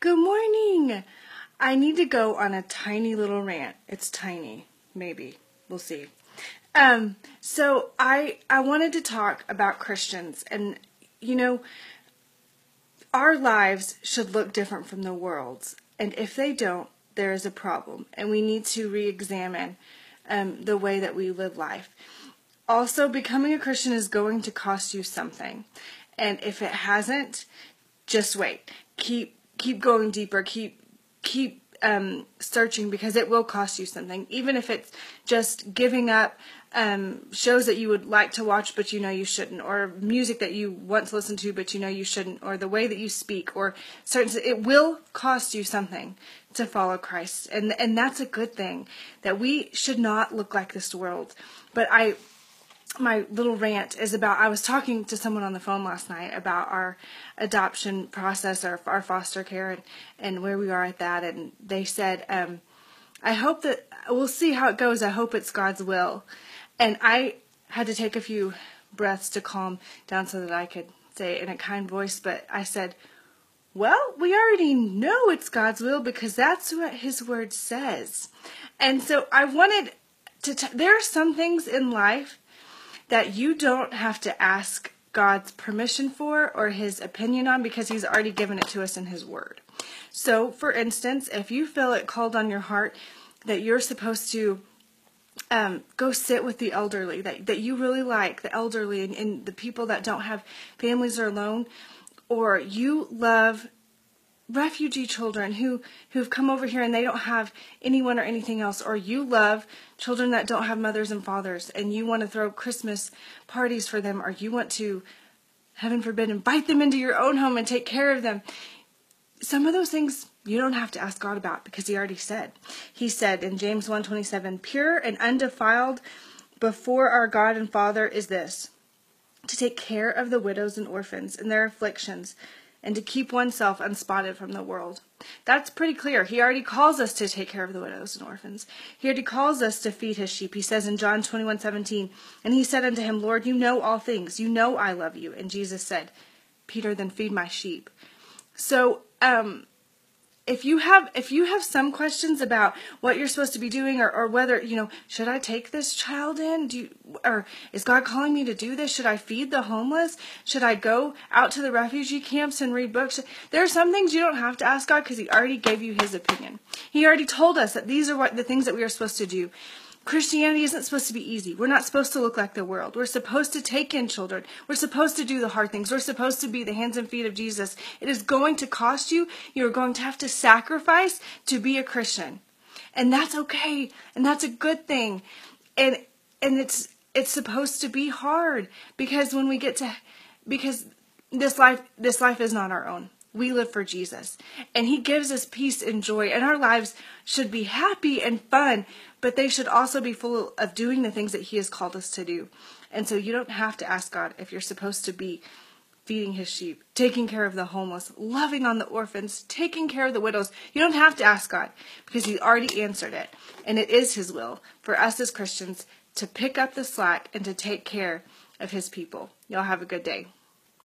Good morning. I need to go on a tiny little rant. It's tiny, maybe. We'll see. So I wanted to talk about Christians, and our lives should look different from the world's, and if they don't, there is a problem, and we need to re-examine the way that we live life. Also, becoming a Christian is going to cost you something, and if it hasn't, just wait. Keep going deeper. Keep searching, because it will cost you something. Even if it's just giving up shows that you would like to watch but you know you shouldn't, or music that you want to listen to but you know you shouldn't, or the way that you speak, or it will cost you something to follow Christ, and that's a good thing. That we should not look like this world. But my little rant is about, I was talking to someone on the phone last night about our adoption process, our foster care, and where we are at that, and they said, I hope that, we'll see how it goes, I hope it's God's will. And I had to take a few breaths to calm down so that I could say it in a kind voice, but I said, well, we already know it's God's will, because that's what His Word says. And so I wanted to, there are some things in life that you don't have to ask God's permission for or His opinion on, because He's already given it to us in His Word. So, for instance, if you feel it called on your heart that you're supposed to go sit with the elderly, that you really like the elderly and the people that don't have families or alone, or you love refugee children who've come over here and they don't have anyone or anything else, or you love children that don't have mothers and fathers and you want to throw Christmas parties for them, or you want to, heaven forbid, invite them into your own home and take care of them. Some of those things you don't have to ask God about, because He already said. He said in James 1:27, pure and undefiled before our God and Father is this, to take care of the widows and orphans in their afflictions, and to keep oneself unspotted from the world. That's pretty clear. He already calls us to take care of the widows and orphans. He already calls us to feed His sheep. He says in John 21:17, and he said unto him, Lord, you know all things. You know I love you. And Jesus said, Peter, then feed my sheep. So, if you have some questions about what you're supposed to be doing, or whether, should I take this child in? Or is God calling me to do this? Should I feed the homeless? Should I go out to the refugee camps and read books? There are some things you don't have to ask God, because He already gave you His opinion. He already told us that these are the things that we are supposed to do. Christianity isn't supposed to be easy. We're not supposed to look like the world. We're supposed to take in children. We're supposed to do the hard things. We're supposed to be the hands and feet of Jesus. It is going to cost you. You're going to have to sacrifice to be a Christian. And that's okay. And that's a good thing. And it's supposed to be hard, because when we get to, because this life is not our own. We live for Jesus, and He gives us peace and joy, and our lives should be happy and fun, but they should also be full of doing the things that He has called us to do. And so you don't have to ask God if you're supposed to be feeding His sheep, taking care of the homeless, loving on the orphans, taking care of the widows. You don't have to ask God, because He already answered it, and it is His will for us as Christians to pick up the slack and to take care of His people. Y'all have a good day.